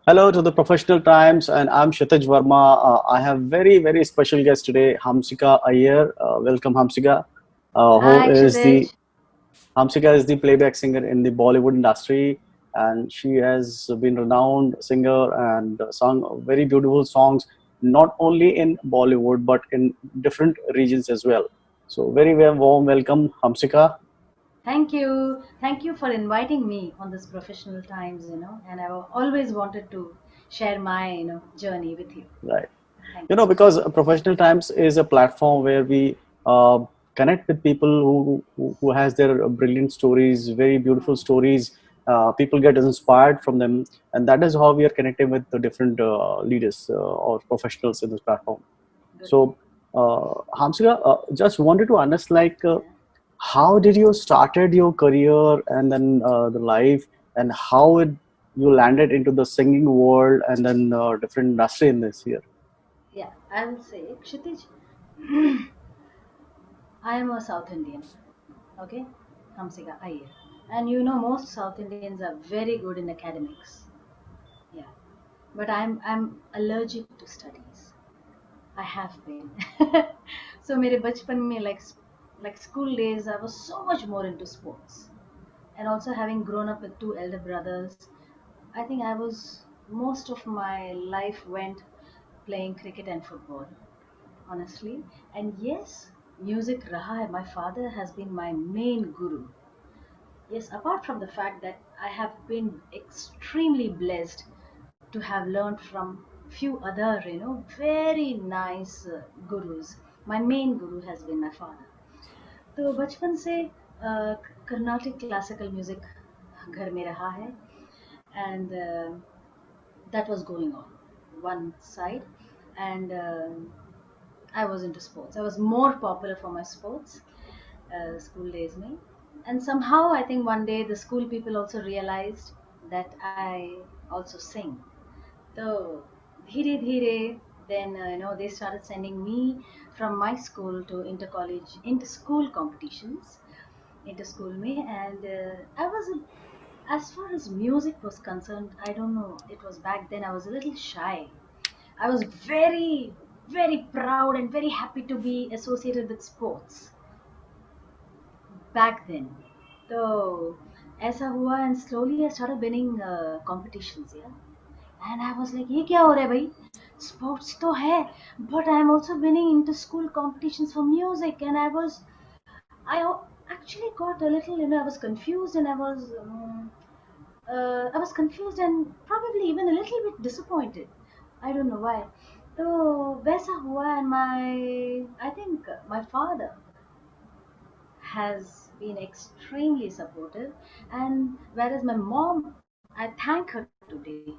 Hello to the Professional Times, and I'm Kshitij Verma. I have very special guest today, Hamsika Iyer. Welcome, Hamsika. Who Hi, is the Kshitij. Hamsika is the playback singer in the Bollywood industry, and she has been renowned singer and sung very beautiful songs, not only in Bollywood but in different regions as well. So, warm welcome, Hamsika. Thank you. Thank you for inviting me on this professional times, and I've always wanted to share my journey with you. Right. Thank you. Because Professional Times is a platform where we uh, connect with people who has their brilliant stories, very beautiful stories. People get inspired from them, and that is how we are connecting with the different leaders or professionals in this platform. Good. So, Hamsika, just wanted to understand, like, Yeah. how did you started your career and then the life, and how you landed into the singing world and then different industry in this year. Yeah. I will say, Kshitij, I am a South Indian. Okay. Hamsika Iyer. And most South Indians are very good in academics. Yeah. But I'm allergic to studies. I have been. So मेरे बचपन में like school days I was so much more into sports, and also having grown up with two elder brothers, I think I was most of my life went playing cricket and football, honestly. And yes, music raha hai. My father has been my main guru. Yes, apart from the fact that I have been extremely blessed to have learned from few other very nice gurus. My main guru has been my father. तो बचपन से Carnatic classical music घर में रहा है, and that was going on one side. And I was into sports. I was more popular for my sports school days में. And somehow I think one day the school people also realized that I also sing. So धीरे धीरे then they started sending me from my school to inter college inter school competitions, inter school me. And I was as far as music was concerned, I don't know, it was back then I was a little shy. I was very proud and very happy to be associated with sports back then. So ऐसा हुआ, and slowly I started winning competitions, yeah. And I was like, ये क्या हो रहा है भाई? Sports तो है, but I am also winning inter school competitions for music. And actually got a little, I was confused, and I was confused and probably even a little bit disappointed. I don't know why. तो वैसा हुआ, and I think my father has been extremely supportive. And whereas my mom, I thank her today,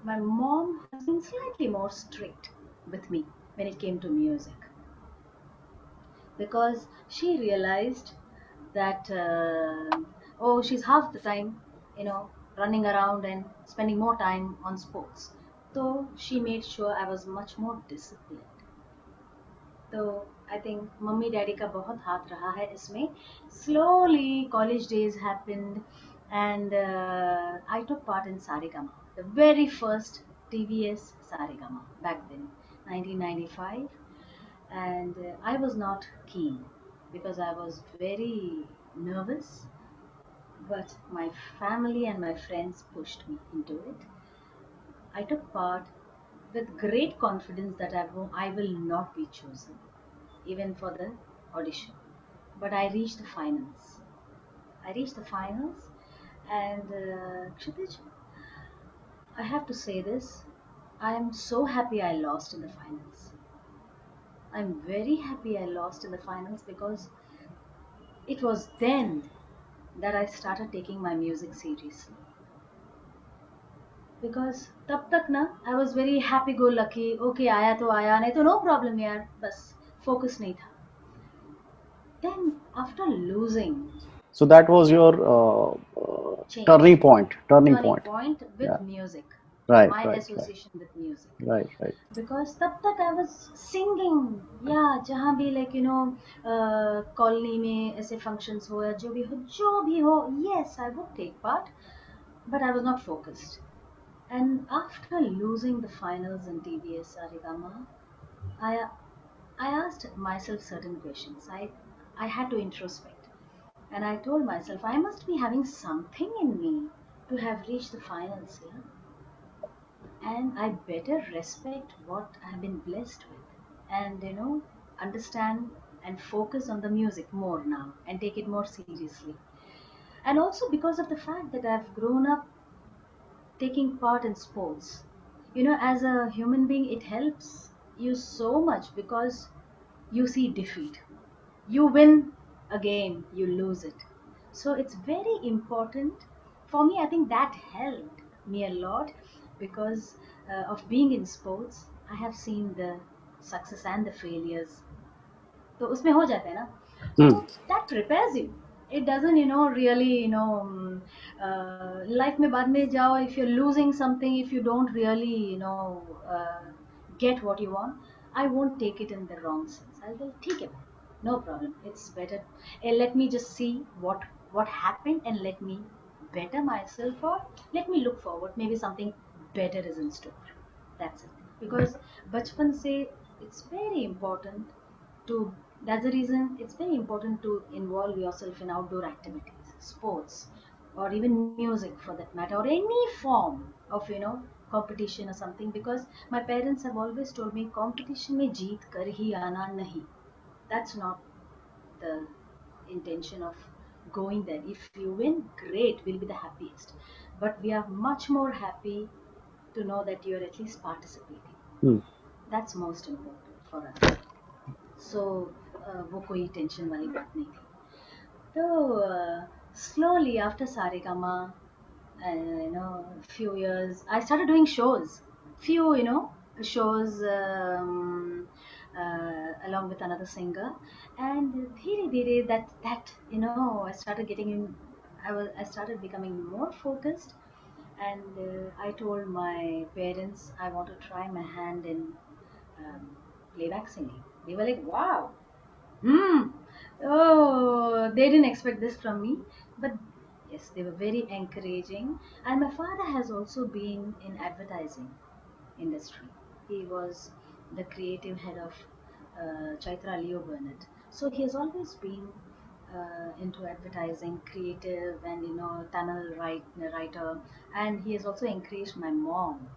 my mom has been slightly more strict with me when it came to music, because she realized that oh, she's half the time you know running around and spending more time on sports. So she made sure I was much more disciplined. तो I think mummy daddy का बहुत हाथ रहा है इसमें. Slowly college days happened, and I took part in Saregama, the very first TVS Saregama back then, 1995. And I was not keen because I was very nervous, but my family and my friends pushed me into it. I took part with great confidence that I will not be chosen, even for the audition. But I reached the finals. I reached the finals, and Kshitij, I have to say this. I am so happy I lost in the finals. I'm very happy I lost in the finals, because it was then that I started taking my music seriously. Because तब तक ना I was very happy go lucky. Okay, आया तो आया, नहीं तो no problem यार, बस focus नहीं था. Then after losing, So that was your change, turning turning point. point Yeah, with music, right, my right, right, association with music. right, right. Because तब तक I was singing, या जहाँ भी colony में ऐसे functions हो या जो भी हो, yes, I would take part, but I was not focused. And after losing the finals in TBS Sarigama, I I asked myself certain questions. I had to introspect, and I told myself I must be having something in me to have reached the finals here, and I better respect what I've been blessed with, and understand and focus on the music more now and take it more seriously. And also because of the fact that I've grown up taking part in sports. As a human being, it helps you so much because you see defeat. You win a game, you lose it. So it's very important. For me, I think that helped me a lot because of being in sports. I have seen the success and the failures, तो उसमें हो जाता है ना. So Hmm. that prepares you. It doesn't really life में बाद में जाओ, if you're losing something, if you don't really get what you want, I won't take it in the wrong sense. I'll go ठीक है भाई, no problem, it's better. Let me just see what happened and let me better myself, or let me look forward, maybe something better is in store. That's it. Because bachpan se it's very important to that's the reason it's very important to involve yourself in outdoor activities, sports, or even music for that matter, or any form of competition or something, because my parents have always told me competition में जीत कर ही आना नहीं. That's not the intention of going there. If you win, great, we'll be the happiest, but we are much more happy to know that you're at least participating. Hmm. That's most important for us. So वो कोई tension वाली बात नहीं थी. So slowly after Saregama, few years, I started doing shows. Few, shows along with another singer, and धीरे धीरे that I started getting in. I started becoming more focused, and I told my parents I want to try my hand in playback singing. They were like, "Wow, hmm. Oh, they didn't expect this from me, but yes, they were very encouraging. And my father has also been in advertising industry. He was the creative head of Chaitra Leo Burnett. So he has always been into advertising, creative, and Tamil writer. And he has also encouraged my mom.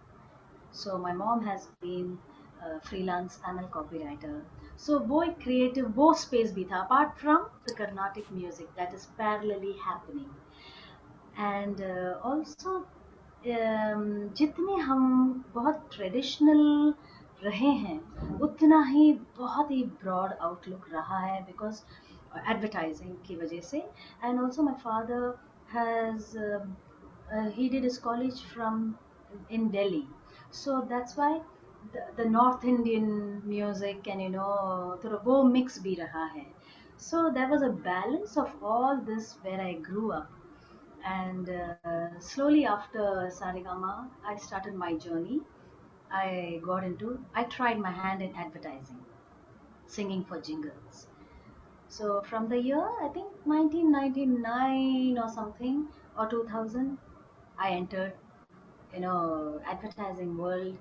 So my mom has been a freelance Tamil copywriter. So वो एक creative वो space भी था apart from the Carnatic music that is parallelly happening. And also जितने हम बहुत traditional रहे हैं, उतना ही बहुत ही ब्रॉड आउटलुक रहा है बिकॉज एडवर्टाइजिंग की वजह से. And also my father has he did his college from in Delhi, so that's why the North Indian music and थोड़ा वो mix भी रहा है. So there was a balance of all this where I grew up. And slowly after Saregama, I started my journey. I tried my hand in advertising, singing for jingles. So from the year, I think 1999 or something, or 2000, I entered, advertising world,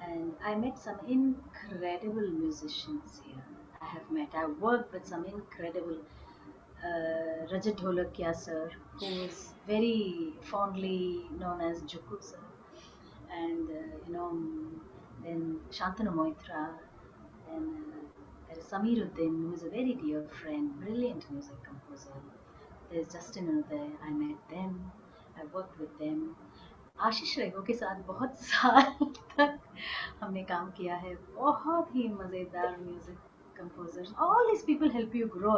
and I met some incredible musicians here. I worked with some incredible Rajat Dholakia sir, who is very fondly known as Juku sir, and then Shantanu Moitra, and there is Samiruddin, who is a very dear friend, brilliant music composer. There's Justin Uday, I met them, I worked with them. आशीष रेगो के साथ बहुत साल तक हमने काम किया है. बहुत ही मज़ेदार music composers. All these people help you grow,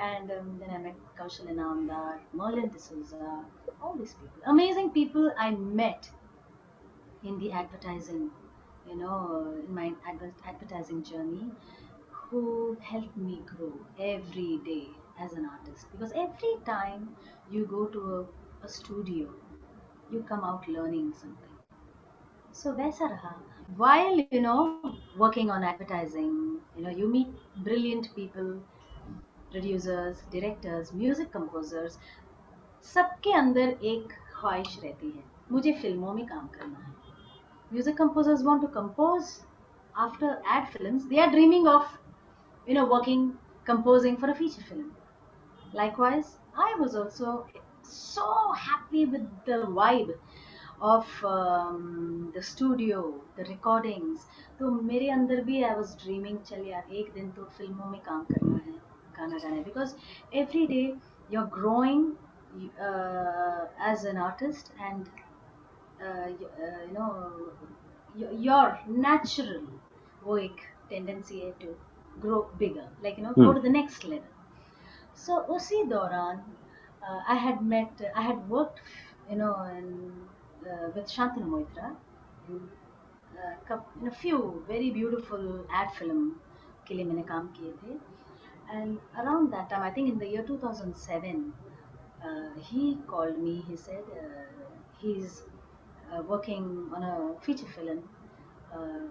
And then I met Kaushal Inamdar, Merlin D'Souza, all these people. Amazing people I met in the advertising, in my advertising journey, who helped me grow every day as an artist. Because every time you go to a studio, you come out learning something. So वैसा रहा. While working on advertising, you meet brilliant people, producers, directors, music composers, सबके अंदर एक ख्वाहिश रहती है मुझे फिल्मों में काम करना है. Music composers want to compose after ad films. They are dreaming of, working, composing for a feature film. Likewise, I was also so happy with the vibe of the studio, the recordings. तो मेरे अंदर भी I was dreaming, चल यार एक दिन तो फिल्मों में काम करना है, गाना गाना है. Because every day you're growing as an artist, and your natural वो एक tendency है to grow bigger, like go to the next level. So उसी दौरान I had worked with Shantanu Moitra in a few very beautiful ad film के लिए मैंने काम किए थे. And around that time, I think in the year 2007, he called me. He said he's working on a feature film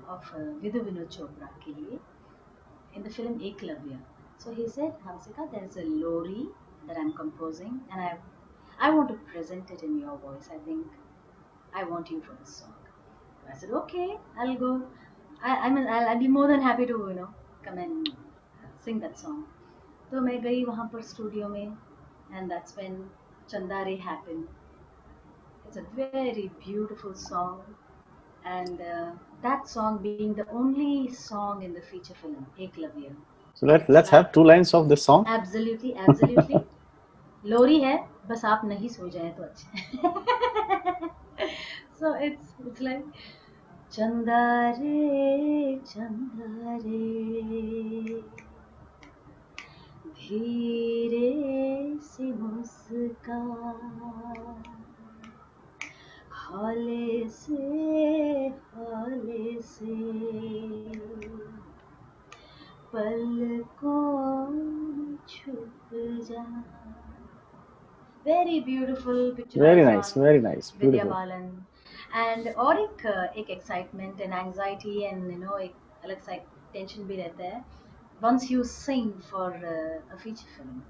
of Vidhu Vinod Chopra ke liye, in the film Eklavya. So he said, Hamsika, there's a lori that I'm composing, and I want to present it in your voice. I think I want you for this song. So I said, okay, I'll go. I'll be more than happy to come and sing that song. तो मैं गई वहाँ पर studio में, and that's when Chandare happened. It's a very beautiful song, and that song being the only song in the feature film Eklavya. So let's have 2 lines of this song. Absolutely, absolutely. लोरी है, बस आप नहीं सो जाए तो अच्छा. So it's like चंदा रे धीरे से मुस्का, हाले से पलकों में छुप जा. Very beautiful picture. Very nice, very nice, Vidya beautiful. Balan. And और एक excitement and anxiety and एक अलग सा tension भी रहता है once you sing for a feature film.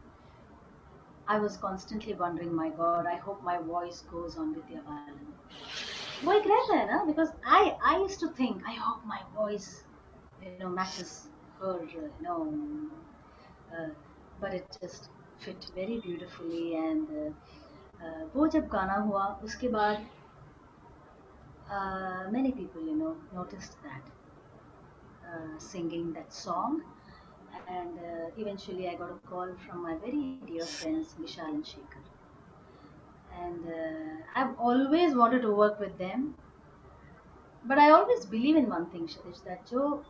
I was constantly wondering, my God, I hope my voice goes on Vidya Balan. वो एक रहता है ना, because I used to think, I hope my voice matches her, but it just fit very beautifully. And वो जब गाना हुआ उसके बाद many people noticed that singing that song, and eventually I got a call from my very dear friends Vishal and Shekhar, and I've always wanted to work with them, but I always believe in one thing, Shatish, that जो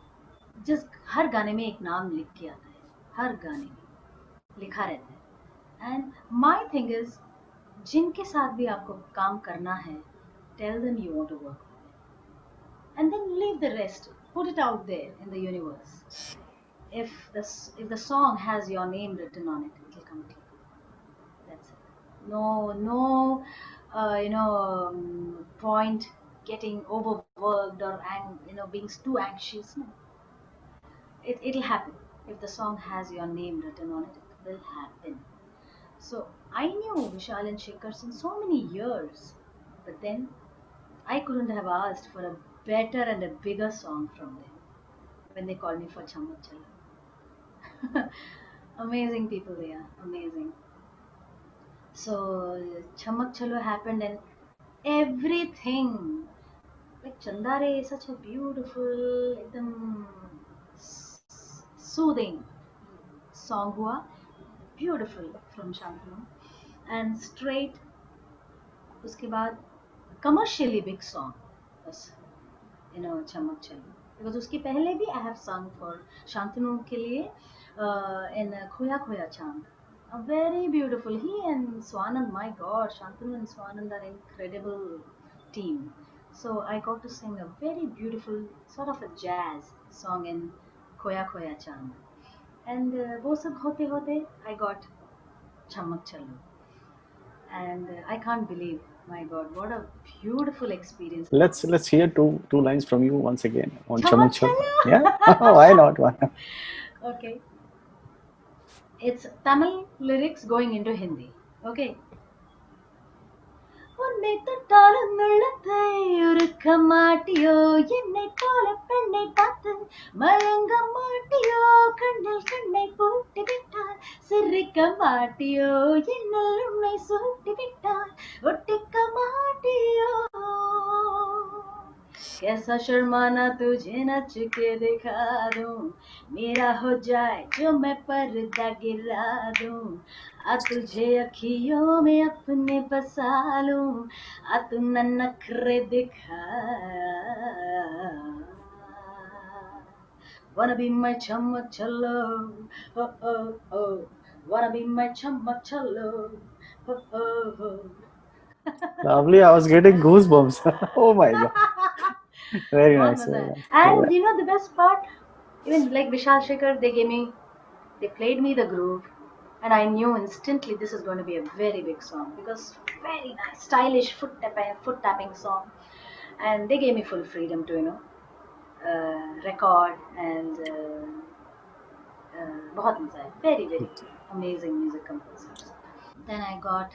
जिस हर गाने में एक नाम लिख के आता है, हर गाने में लिखा रहता है. And my thing is, जिनके साथ भी आपको काम करना है, tell them you want to work with them, and then leave the rest, put it out there in the universe. If the song has your name written on it, it will come to you. That's it. No point getting overworked or being too anxious. No, it'll happen. If the song has your name written on it, it will happen. So I knew Vishal and Shekhar since so many years, but then I couldn't have asked for a better and a bigger song from them when they called me for Chammak Chalo. Amazing people they are, amazing. So Chammak Chalo happened, and everything, like Chandare is such a beautiful, ekdam soothing song hua, beautiful from Shantanu, and straight उसके बाद commercially big song was Chammak Chalo, because उसके पहले भी I have sung for Shantanu के लिए in Khoya Khoya Chand, a very beautiful, he and Swanand, my God, Shantanu and Swanand are incredible team. So I got to sing a very beautiful sort of a jazz song in Khoya Khoya Chand, and वो सब होते होते I got Chammak Chalo, and I can't believe, my God, what a beautiful experience. Let's hear two lines from you once again on Chammak Chammak Chalo. Chalo. Yeah, why not? Why not? Okay, it's Tamil lyrics going into Hindi. Okay. പൊന്നെ തൊട്ടാലൊന്നുള്ളത്തെ ഉരുക്ക മാട്ടിയോ എന്നെ പോലെ പെണ്ണെ കാത്ത് മയങ്ക മാട്ടിയോ കണ്ണിൽ കണ്ണை പൂട്ടി விட்டால் சிரிக்க மாட்டியோ என்னில் உன்னை சூட்டி விட்டால் ஒட்டிக்க மாட்டிयो कैसा शर्माना तुझे नच के दिखा दूं मेरा हो जाए जो मैं पर्दा गिरा दूं आ तुझे अखियों में अपने बसा लूं आ तू न नखरे दिखा wanna be my chamachalo oh oh oh wanna be my chamachalo oh oh oh Lovely. I was getting goosebumps. Oh my God. Very बहुत nice. मजा Very है nice. Yeah. and you know the best part even like Vishal Shekhar they played me the groove and I knew instantly this is going to be a very big song because very nice stylish foot tapping song and they gave me full freedom to record and बहुत मजा है very very amazing music composers then I got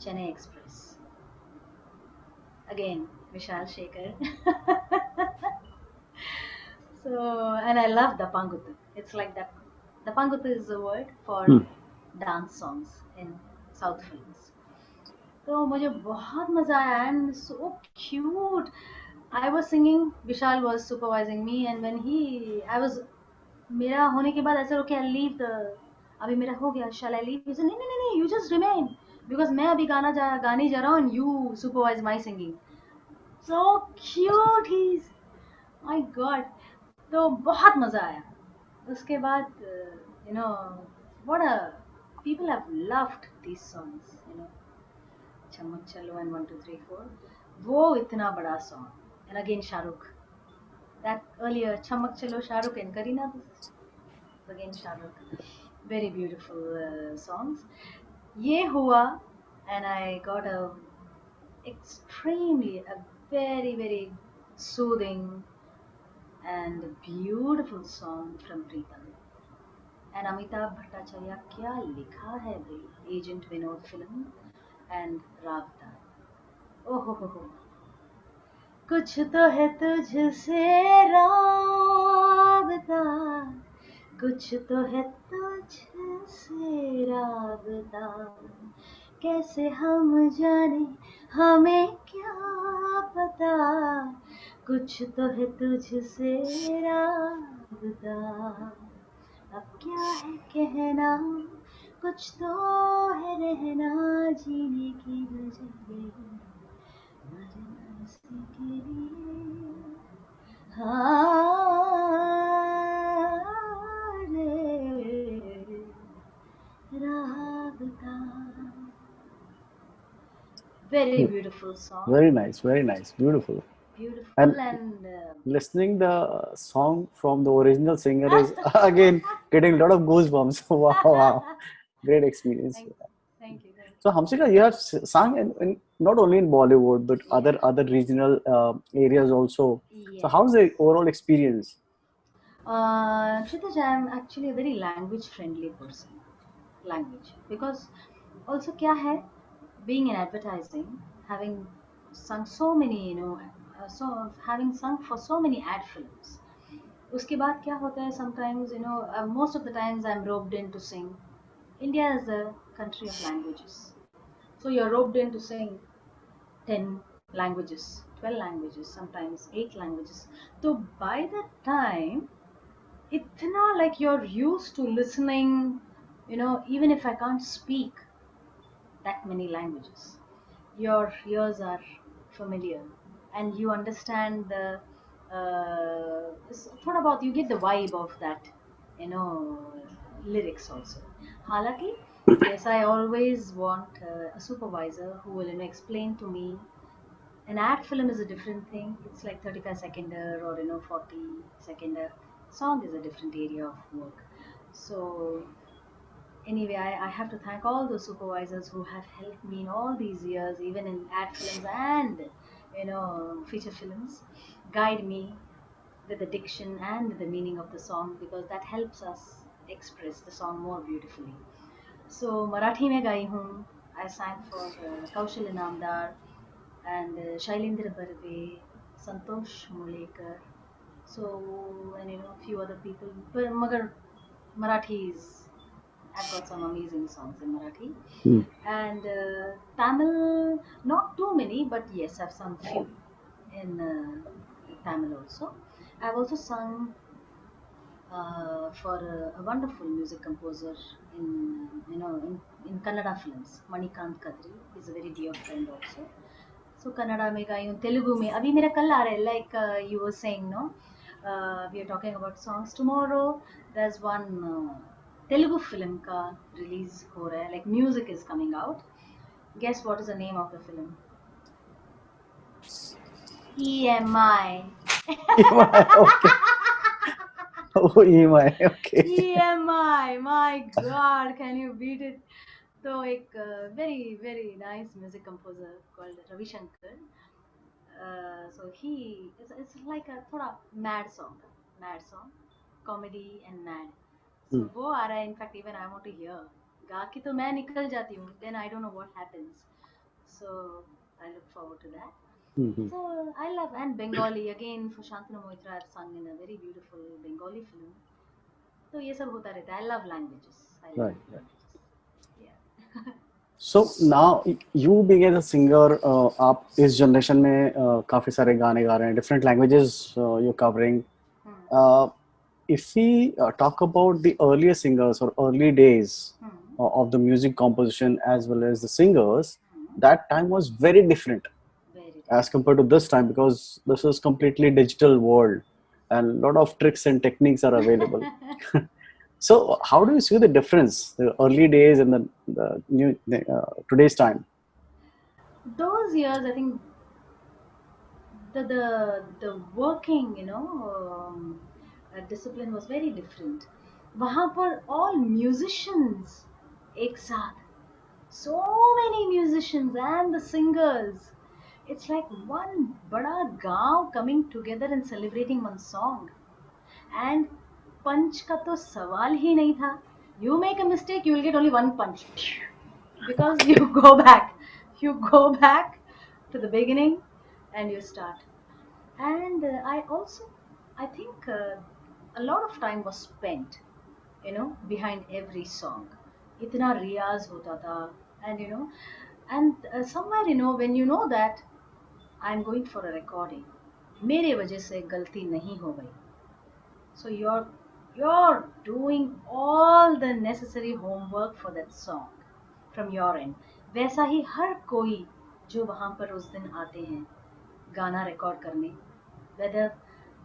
Chennai Express again Vishal Shekhar so and I love the Pangutu it's like that the Pangutu is a word for Hmm. dance songs in South films तो मुझे बहुत मजा आया and so cute I was singing Vishal was supervising me and when I was मेरा होने के बाद ऐसा okay I'll leave the अभी मेरा हो गया shall I leave he said नहीं नहीं नहीं you just remain because मैं अभी गाने जा रहा हूँ and you supervise my singing so cute he's my god तो बहुत मजा आया उसके बाद you know what a people have loved these songs you know चमक चलो and 1 2 3 4 वो इतना बड़ा song and again Shahrukh that earlier Chamak Chalo Shahrukh and Kareena this is again Shahrukh very beautiful songs ये हुआ and I got a very very soothing and beautiful song from Preetham and Amitabh Bhattacharya क्या लिखा है भाई Agent Vinod film and Ravda oh ho कुछ तो है तुझसे राबता कुछ तो है तुझसे राबता कैसे हम जाने हमें क्या पता कुछ तो है तुझसे राबता अब क्या है कहना कुछ तो है रहना जीने की वजह यही मरना के लिए हाँ रे राबता very beautiful song Very nice. Very nice. Beautiful. beautiful And and listening the song from the original singer is again getting a lot of goosebumps. Wow. Wow. Great experience. thank thank you So Hamsika, you have sung in not only in Bollywood but yeah other regional areas also. So how's yes the overall experience? Kshitij, I'm actually a very language friendly person language because also क्या है being in advertising having sung so many so having sung for so many ad films उसके बाद क्या होता है sometimes most of the times I'm roped in to sing India is a country of languages so you're roped in to sing 10 languages 12 languages sometimes 8 languages so by the time itna like you're used to listening even if I can't speak that many languages your ears are familiar and you understand the thought about you get the vibe of that you know lyrics also halaki yes I always want a supervisor who will explain to me an ad film is a different thing it's like 35 seconder or 40 seconder song is a different area of work so anyway I have to thank all the supervisors who have helped me in all these years even in ad films and feature films guide me with the diction and the meaning of the song because that helps us express the song more beautifully so Marathi में गाई हूँ I sang for Kaushal Inamdar and Shailendra Barve, Santosh Mulekar. So, and few other people. But Magar Marathis, I've got some amazing songs in Marathi. Hmm. And Tamil, not too many, but yes, I've sung few in Tamil also. I've also sung for a wonderful music composer in Kannada films, Manikant Kadri. He's a very dear friend also. So Kannada में गाई हूँ, Telugu में अभी मेरा कल आ रहा है, like you were saying, no, we are talking about songs. Tomorrow there's one Telugu film का release हो रहा है, like music is coming out. Guess what is the name of the film? EMI. EMI, okay. Oh, EMI, okay. EMI, my God, can you beat it? So, एक very very nice music composer called Ravi Shankar. So it's like a थोड़ा mad song, comedy and mad. Hmm. So वो आ रहा है. In fact, even I want to hear. गा के तो मैं निकल जाती हूँ. Then I don't know what happens. So I look forward to that. Mhm. So I love, and Bengali again for Shantanu Moitra. I've sung in a very beautiful Bengali film. तो ये सब होता रहता है. I love languages. I Right, love right. languages. Yeah. So now you being as a singer, आप इस generation में काफी सारे गाने गा रहे हैं, different languages you're covering. Hmm. If we talk about the earlier singers or early days of the music composition as well as the singers, that time was very different Very as different. compared to this time, because this is completely digital world and a lot of tricks and techniques are available. So how do you see the difference, the early days and the new today's time? Those years, I think the working, discipline was very different. वहाँ पर all musicians एक साथ, so many musicians and the singers. It's like one बड़ा गांव coming together and celebrating one song. And punch का तो सवाल ही नहीं था. You make a mistake, you will get only one punch. Because you go back to the beginning and you start. And I think a lot of time was spent, behind every song. Itna riyaz hota tha. And somewhere, when you know that I'm going for a recording, मेरे वजह से गलती नहीं हो गई, so you're doing all the necessary homework for that song from your end. वैसा ही हर कोई जो वहाँ पर उस दिन आते हैं गाना रिकॉर्ड करने, whether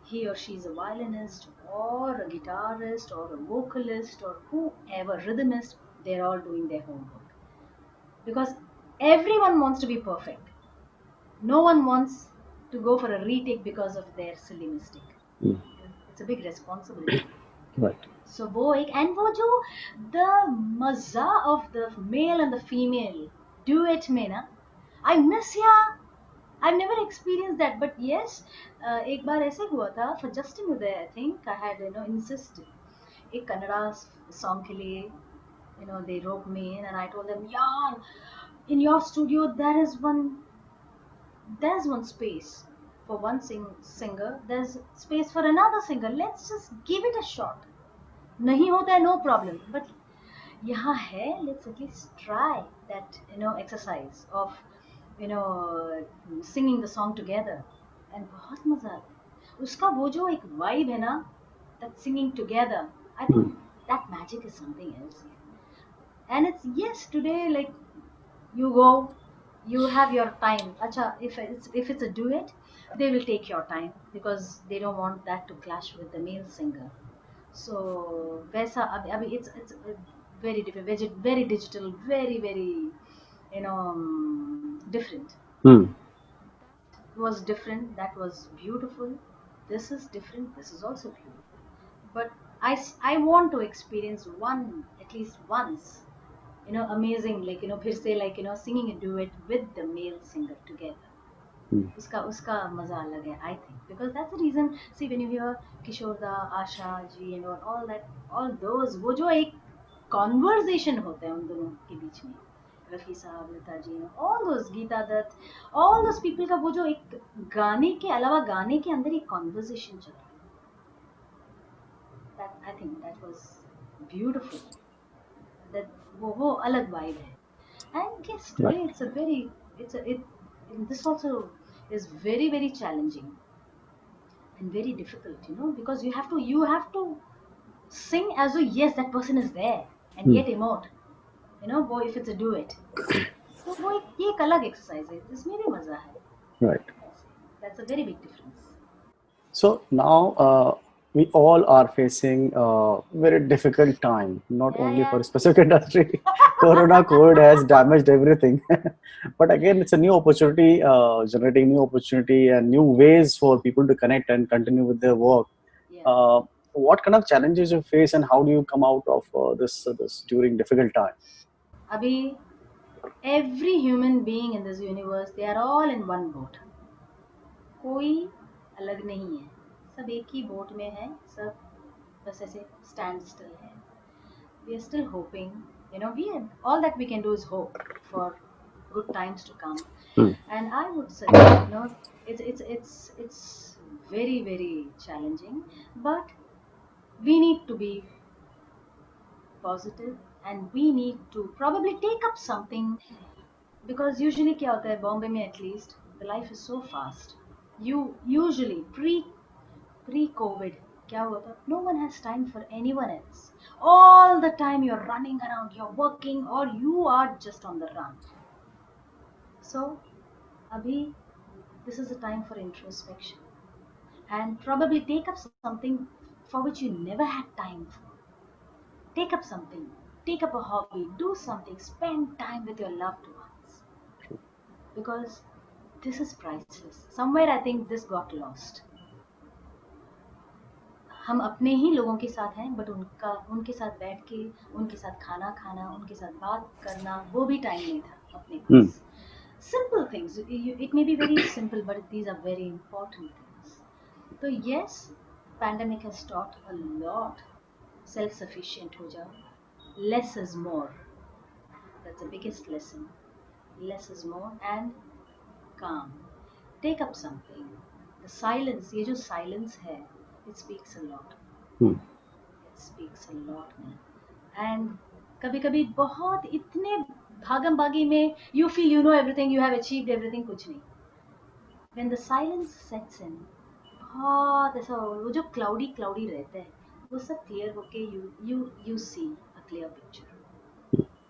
he or she is a violinist or a guitarist or a vocalist or whoever, rhythmist, they're all doing their homework. Because everyone wants to be perfect. No one wants to go for a retake because of their silly mistake. Mm. It's a big responsibility. Right. So वो एक, and वो जो the मजा of the male and the female duet में ना, I miss, yeah. I've never experienced that, but yes, एक बार ऐसे हुआ था for Justin Uday. I think I had insisted एक कन्नड़ा song के लिए, they roped me in and I told them, yeah, in your studio there's one space for one singer, there's space for another singer. Let's just give it a shot. नहीं होता है, no problem, but यहाँ है, let's at least try that exercise of singing the song together. And बहुत मजा आता है उसका. वो जो एक vibe है ना, that singing together, I think that magic is something else. And it's, yes, today, like, you go, you have your time. Acha, if it's a duet, they will take your time because they don't want that to clash with the male singer. So वैसा अभी it's very different, very digital, very very different. Hmm. That was different, that was beautiful. This is different, this is also beautiful. But I want to experience one, at least once, amazing, like, फिर से, like, singing a duet with the male singer together. उसका मजा अलग है, I think, because that's the reason. See, when you hear किशोर दा, Asha ji and all that, all those, वो जो एक conversation होता है उन दोनों के बीच में, रफी साहब, Lata ji, all those, Geeta Dutt, all those people का वो जो एक गाने के अलावा गाने के अंदर एक conversation चल रहा है, that I think that was beautiful. That वो अलग vibe है. And yes, Right. today it's a very, this also is very very challenging and very difficult, because you have to sing as though yes that person is there, and Hmm. yet emote, वो if it's a duet, तो वो ये एक अलग exercise है, इसमें भी मजा है Right. ऐसे. That's a very big difference. So now we all are facing a very difficult time, not Yeah, only yeah. for a specific industry. Corona code has damaged everything. But again, it's a new opportunity, generating new opportunity and new ways for people to connect and continue with their work. Yeah. Uh, what kind of challenges you face and how do you come out of this during difficult time? अभी every human being in this universe, they are all in one boat. कोई अलग नहीं है, सब एक ही boat में है, सब बस ऐसे स्टैंड स्टिल है. We are still hoping, all that we can do is hope for good times to come. Hmm. And I would suggest, it's very very challenging, but we need to be positive, and we need to probably take up something, because usually क्या होता है बॉम्बे में, at least the life is so fast. You usually pre COVID, क्या हुआ था, no one has time for anyone else. All the time you're running around, you're working, or you are just on the run. So abhi, this is a time for introspection, and probably take up something for which you never had time for. Take up something, take up a hobby, do something, spend time with your loved ones, because this is priceless. Somewhere I think this got lost. हम अपने ही लोगों के साथ हैं, but उनके साथ बैठ के, उनके साथ खाना खाना, उनके साथ बात करना, वो भी टाइम नहीं था अपने Hmm. Pass. Simple things, it may be very simple, but these are very important things. So yes, pandemic has taught a lot. Self sufficient हो जाओ, less is more. That's the biggest lesson. Less is more, and calm. Take up something. The silence, ये जो silence है, it speaks a lot. Hmm. It speaks a lot, man. And कभी कभी बहुत इतने भागम भागी में you feel you know everything, you have achieved everything, कुछ नहीं. When the silence sets in, बहुत ऐसा वो जो cloudy cloudy रहता है, वो सब clear होके you see a clear picture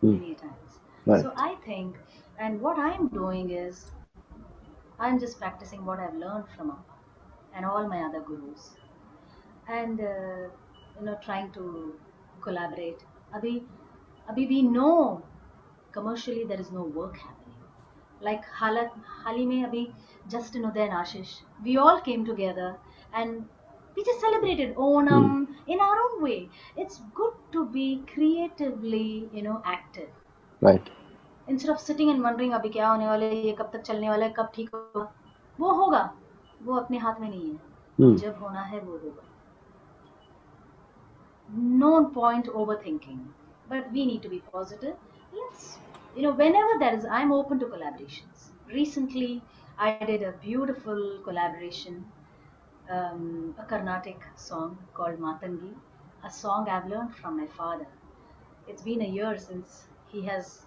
Hmm. many times. Right. So I think, and what I'm doing is, I'm just practicing what I've learned from Appa and all my other gurus, and trying to collaborate. Abhi, abhi we know commercially there is no work happening. Like हाल ही में अभी Justin Uday and Ashish, we all came together and we just celebrated Onam in our own way. It's good to be creatively, active. Right. Instead of sitting and wondering अभी क्या होने वाला है, ये कब तक चलने वाला है, कब ठीक होगा, वो होगा, वो अपने हाथ में नहीं है. Hmm. जब होना है वो होगा. No point overthinking, but we need to be positive. Let's, whenever there is, I'm open to collaborations. Recently I did a beautiful collaboration, a Carnatic song called Matangi, a song I've learned from my father. It's been a year since he has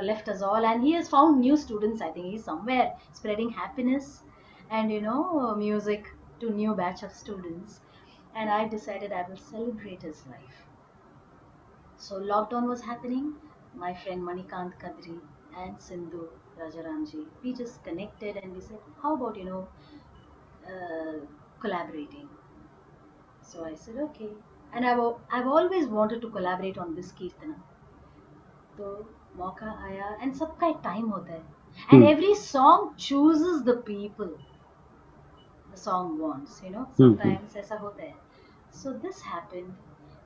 left us all, and he has found new students. I think he's somewhere spreading happiness and music to new batch of students, and I decided I will celebrate his life. So lockdown was happening. My friend Manikant Kadri and Sindhu Rajaramji, we just connected and we said, how about uh, collaborating? So I said okay, and I've always wanted to collaborate on this Kirtana. तो मौका आया, and सबका एक time होता है, and every song chooses the people the song wants, sometimes ऐसा होता है. So this happened,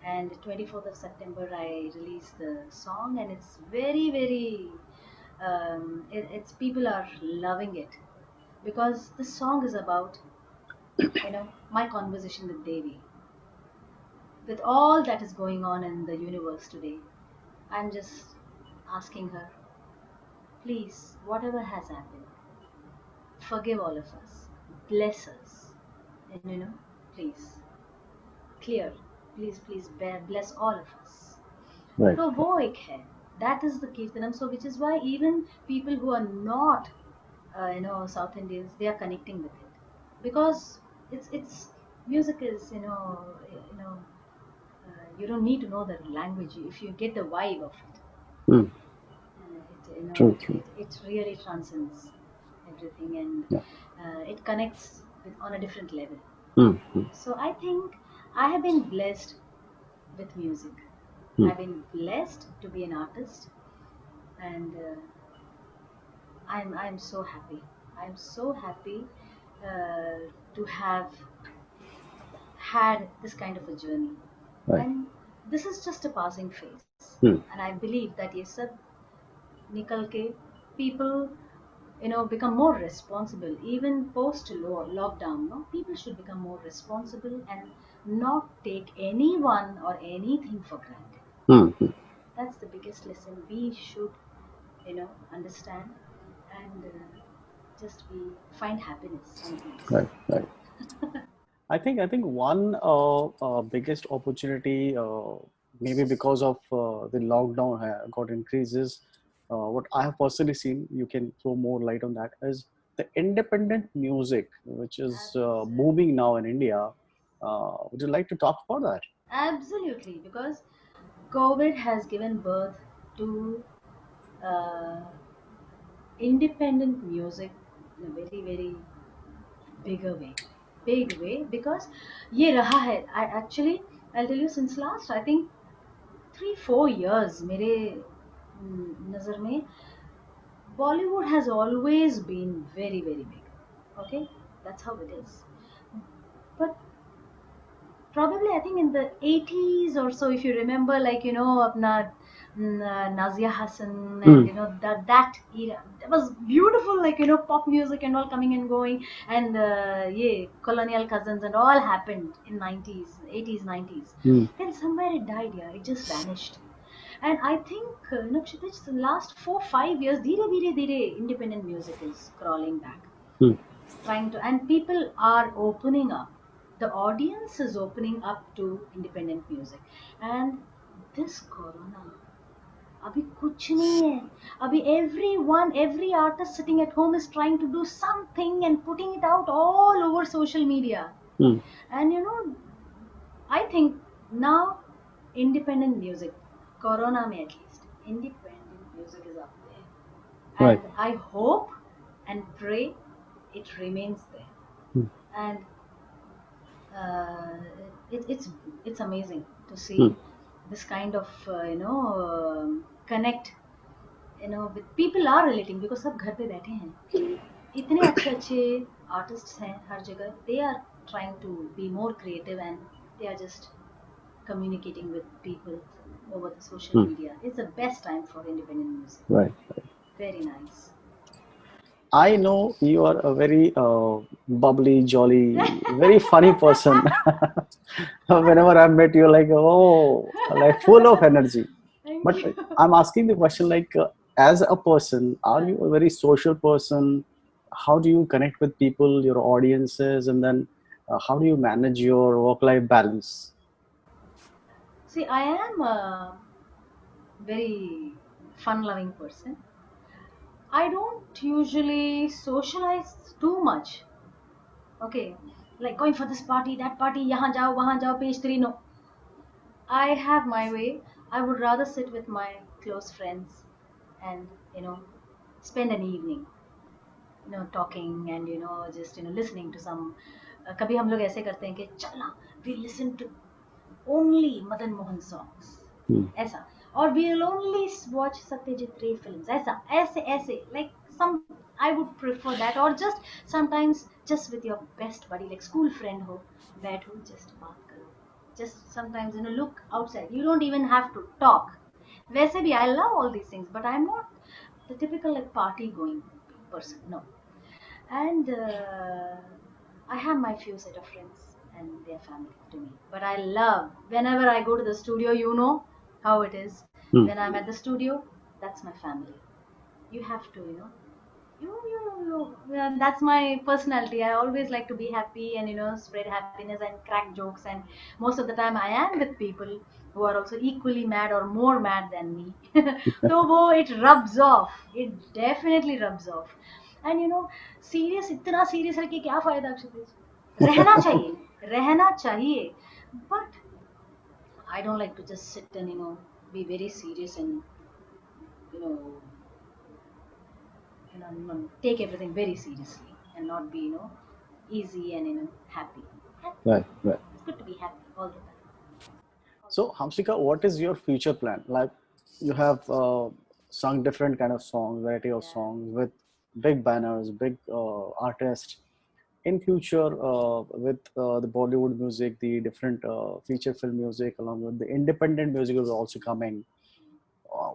and 24th of September I released the song, and it's very very it's people are loving it, because the song is about my conversation with Devi, with all that is going on in the universe today. I'm just asking her, please, whatever has happened, forgive all of us, bless us, and please, clear, please bless all of us. Right. तो वो एक है, that is the Kirtanam, so which is why even people who are not South Indians, they are connecting with it, because it's music is you don't need to know the language if you get the vibe of it. Mm. True. True. It really transcends everything, and Yeah. it connects on a different level. Mm. Mm. So I think I have been blessed with music. Mm. I've been blessed to be an artist, and I'm so happy. I'm so happy to have had this kind of a journey, Right. and this is just a passing phase. Mm. And I believe that ये सब निकल के people become more responsible even post lockdown. No, people should become more responsible and not take anyone or anything for granted. Mm. Mm. That's the biggest lesson we should understand, and just be find happiness and peace. Right. Right. I think one biggest opportunity, maybe because of the lockdown got increases. What I have personally seen, you can throw more light on that, is the independent music, which is booming now in India. Would you like to talk about that? Absolutely, because COVID has given birth to uh, independent music in a very very bigger way, big way, because ये रहा है. I actually, I'll tell you, since last I think 3-4 years मेरे नज़र में Bollywood has always been very very big. Okay, that's how it is. But probably I think in the 80s or so, if you remember, like apna Nazia Hassan, and Mm. that era, that was beautiful, like pop music and all coming and going, and yeah, colonial cousins and all happened in 90s, 80s, 90s. Mm. Then somewhere it died, yeah, it just vanished. And I think Kshitij, the last 4-5 years, dhire independent music is crawling back, Mm. trying to, and people are opening up, the audience is opening up to independent music. And this corona, अभी कुछ नहीं है. अभी every artist sitting at home is trying to do something and putting it out all over social media. Mm. And I think now independent music, corona mein at least, independent music is up there, Right. and I hope and pray it remains there. Mm. And uh, it's amazing to see Mm. this kind of connect, with people are relating, because सब घर पे बैठे हैं. इतने अच्छे अच्छे artists हैं हर जगह. They are trying to be more creative, and they are just communicating with people over the social Mm. media. It's the best time for independent music. Right. Very nice. I know you are a very bubbly, jolly, very funny person. Whenever I met you, like, oh, like full of energy. Thank But you. I'm asking the question, like, as a person, are you a very social person? How do you connect with people, your audiences, and then how do you manage your work-life balance? See, I am a very fun-loving person. I don't usually socialize too much. Okay, like going for this party, that party, यहाँ जाओ, वहाँ जाओ, page 3. No, I have my way. I would rather sit with my close friends and spend an evening, talking, and just listening to some. कभी हम लोग ऐसे करते हैं कि चलना, we listen to only Madan Mohan songs, Hmm. ऐसा, or we'll only watch Satyajit Ray films, ऐसा, ऐसे, like some. I would prefer that, or just sometimes just with your best buddy, like school friend हो, बैठो, just बात करो, just sometimes look outside. You don't even have to talk. वैसे भी I love all these things, but I'm not the typical like party going person. No, and I have my few set of friends, and their family to me. But I love whenever I go to the studio. You know how it is Hmm. when I'm at the studio. That's my family. You have to, yeah, that's my personality. I always like to be happy and spread happiness and crack jokes. And most of the time, I am with people who are also equally mad or more mad than me. So it rubs off. It definitely rubs off. And serious इतना serious रह के क्या फायदा क्षितिज? रहना चाहिए. But I don't like to just sit and be very serious and you know take everything very seriously and not be easy and happy. Happy. Right, right. It's good to be happy all the time. So, Hamsika, what is your future plan? Like, you have sung different kind of songs, variety of Yeah. songs with big banners, big artists. In future, with the Bollywood music, the different feature film music, along with the independent music is also coming. Uh,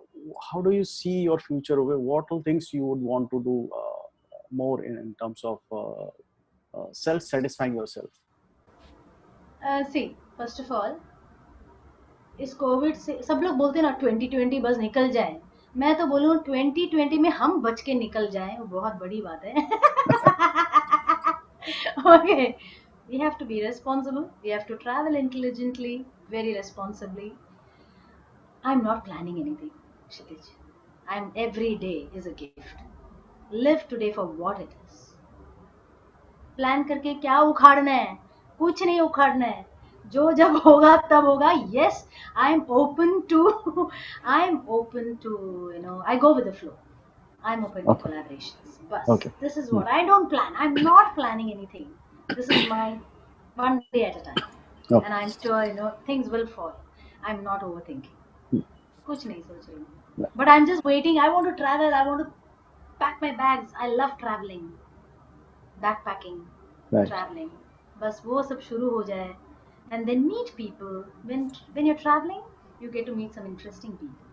how do you see your future? What all things you would want to do more in terms of self-satisfying yourself? See, first of all, इस Covid से सब लोग बोलते हैं ना 2020 बस निकल जाए. मैं तो बोलूँ 2020 में हम बच के निकल जाएं वो बहुत बड़ी बात है. Okay, we have to be responsible. We have to travel intelligently, very responsibly. I'm not planning anything, Kshitij. I'm every day is a gift. Live today for what it is. Plan करके क्या उखाड़ना है? कुछ नहीं उखाड़ना है. जो जब होगा तब होगा. Yes, I'm open to I'm open to I go with the flow. I'm open to Okay, collaborations. But okay. this is Hmm. what I don't plan. I'm not planning anything. This is my one day at a time. Okay. And I'm sure things will fall. I'm not overthinking. Hmm. कुछ नहीं सोच रही हूँ. Right, But I'm just waiting. I want to travel. I want to pack my bags. I love traveling, backpacking, right. traveling. बस वो सब शुरू हो जाए. And then meet people. When you're traveling, you get to meet some interesting people.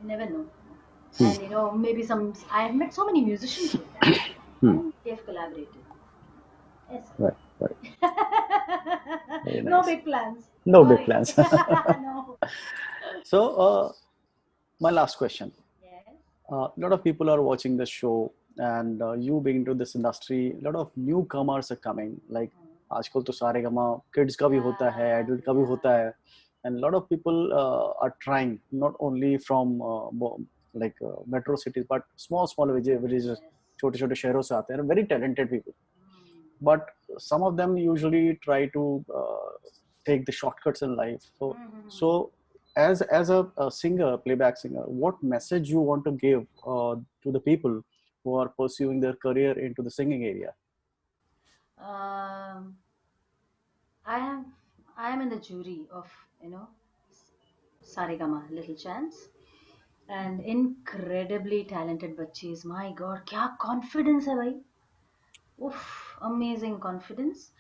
You never know. Hmm. And maybe I have met so many musicians with that. Hmm. And we have collaborated. Yes. Right, right. Very No nice. big plans. No big Sorry. plans. No. So, my last question. Yes. A lot of people are watching the show, and you being into this industry, a lot of newcomers are coming. Like आजकल तो सारे गमा kids का भी होता है, Yeah. adult का भी होता है, and a lot of people are trying not only from like metro cities but small villages, Yes. छोटे छोटे शहरों से आते हैं, very talented people. Mm. But some of them usually try to take the shortcuts in life. So as a singer, playback singer, what message you want to give to the people who are pursuing their career into the singing area? Um, I am I am in the jury of Saregama Little Chance, and incredibly talented बच्चीज. My God, क्या confidence है भाई. Oof, amazing confidence.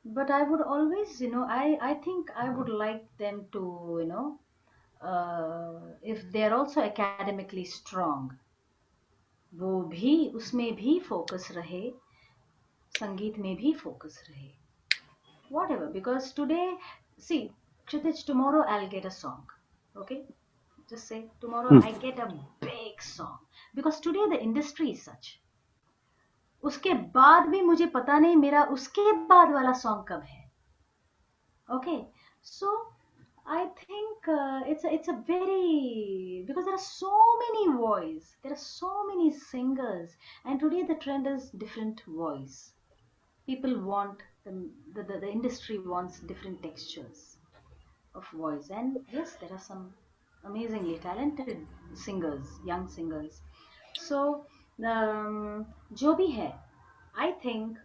But I would always, I think I would like them to, if they're also academically strong, वो भी उसमें भी focus रहे, संगीत में भी focus रहे. Whatever, because today, see, Kshitij, tomorrow I'll get a song. Okay? Just say, tomorrow Hmm. I get a big song. Because today the industry is such. उसके बाद भी मुझे पता नहीं मेरा उसके बाद वाला सॉन्ग कब है. Okay, so I think it's a very, because there are so many voice, there are so many singers, and today the trend is different voice. People want the industry wants different textures of voice, and yes, there are some amazingly talented singers, young singers. So जो भी है, I think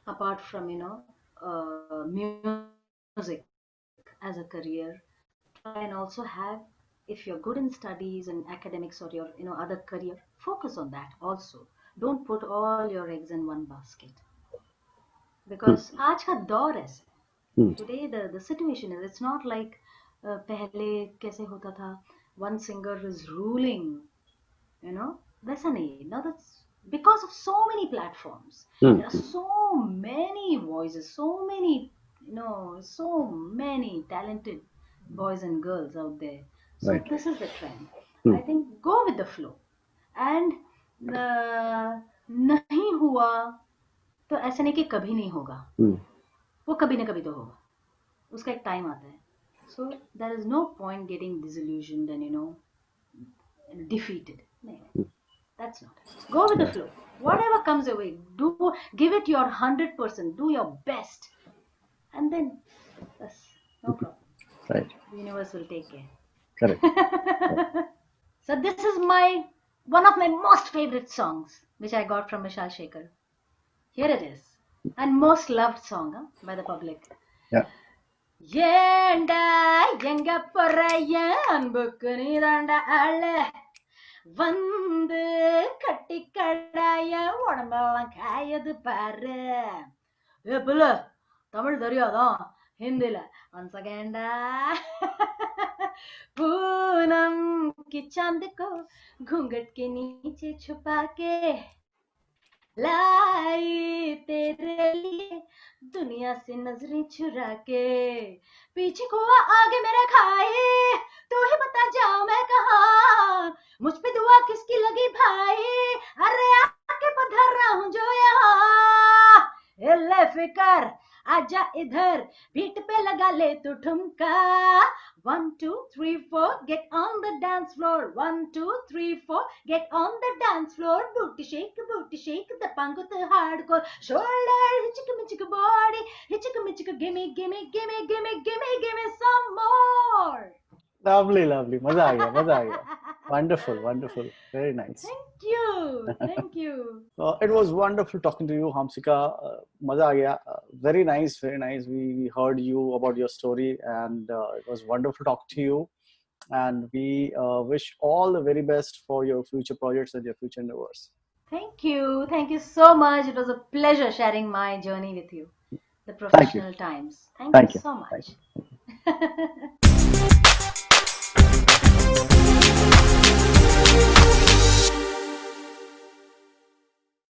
apart from music as a career, try and also have, if you're good in studies and academics or your other career, focus on that also. Don't put all your eggs in one basket, Hmm. because आज का दौर ऐसा. Hmm. Today the situation is, it's not like पहले कैसे होता था, one singer is ruling, वैसा नहीं. Now that's because of so many platforms. Hmm. There are so many voices, so many, so many talented boys and girls out there. So Right. this is the trend. Hmm. I think go with the flow. And नहीं हुआ तो ऐसा नहीं कि कभी नहीं होगा, Hmm. वो कभी ना कभी तो होगा, उसका एक टाइम आता है. So there is no point getting disillusioned and defeated. No, that's not it. Go with the Right. flow. Whatever comes your way, give it your 100%. Do your best, and then yes, no problem. Right. The universe will take care. Correct. So this is one of my most favorite songs, which I got from Vishal Shekhar. Here it is, and most loved song by the public. Yeah. ஏண்டா எங்க போறைய அன்புக்கு நீதாண்டா ஆள வந்து கட்டி கடாய உடம்பெல்லாம் காயது பாரு. ஏ புள்ள, தமிழ் தெரியாதா? हिंदीல once again डा पूनम की चांद को घूंघट के नीचे छुपा के लाई तेरे लिए दुनिया से नजरें चुरा के, पीछे खोआ आगे मेरे खाए, तू ही बता जाओ मैं कहा, मुझ पे दुआ किसकी लगी भाई, अरे आके पधर रहा हूँ जो यहाँ, ले फिकर आजा इधर, पीठ पे लगा ले तू ठुमका, 1 2 3 4 get on the dance floor, 1 2 3 4 get on the dance floor, booty shake the pangut hardcore, shoulder hitchik body, hitchik gimme gimme gimme gimme gimme gimme some more. Lovely, lovely. मजा आ गया, मजा आ गया. Wonderful, wonderful. Very nice. Thank you. It was wonderful talking to you, Hamsika. मजा आ गया. Very nice, very nice. We heard you about your story, and it was wonderful talking to you. And we wish all the very best for your future projects and your future endeavors. Thank you so much. It was a pleasure sharing my journey with you, the Thank you. professional times. Thank you Thank you. so Thank much. you.